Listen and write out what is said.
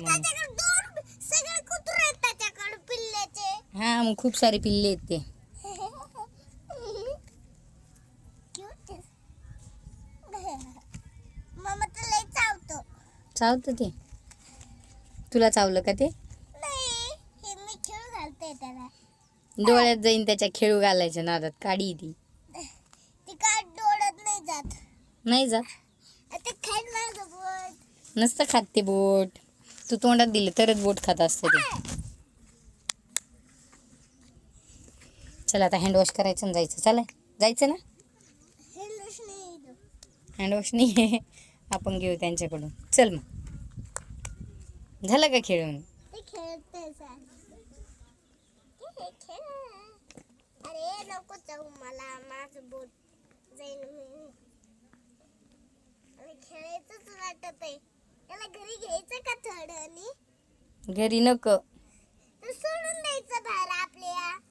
जायचं म्हणून. सगळे कुत्रे आहेत त्याच्याकडे पिल्ल्याचे. हा मग खूप सारे पिल्ले आहेत ते. मम्मा तर लय चावतो. चावतं ते. तुला चावलं का ते? नाही, हे मी खेळ घालते त्याला. डोळ्यात जाईन त्याच्या खेळू घालायच्या नादात काढी ती. ती काय डोळ्यात नाही जात. नाही जा. आता खाईल माझं बोट. नसतं खात ते बोट. तू तोंडात दिलं तरच बोट खात असतं ते. चला आता हँडवॉश करायचं आणि जायचं. चला जायचं ना. हँडवॉश नाही आपण घेऊ त्यांच्याकडून. चल मग झालं का खेळून? ते खेळते सर. अरे नको जाऊ मला माझं बोट जाईल मी. खेळायचंच वाटत आहे. त्याला घरी घ्यायचं का थोडं आणि घरी नको.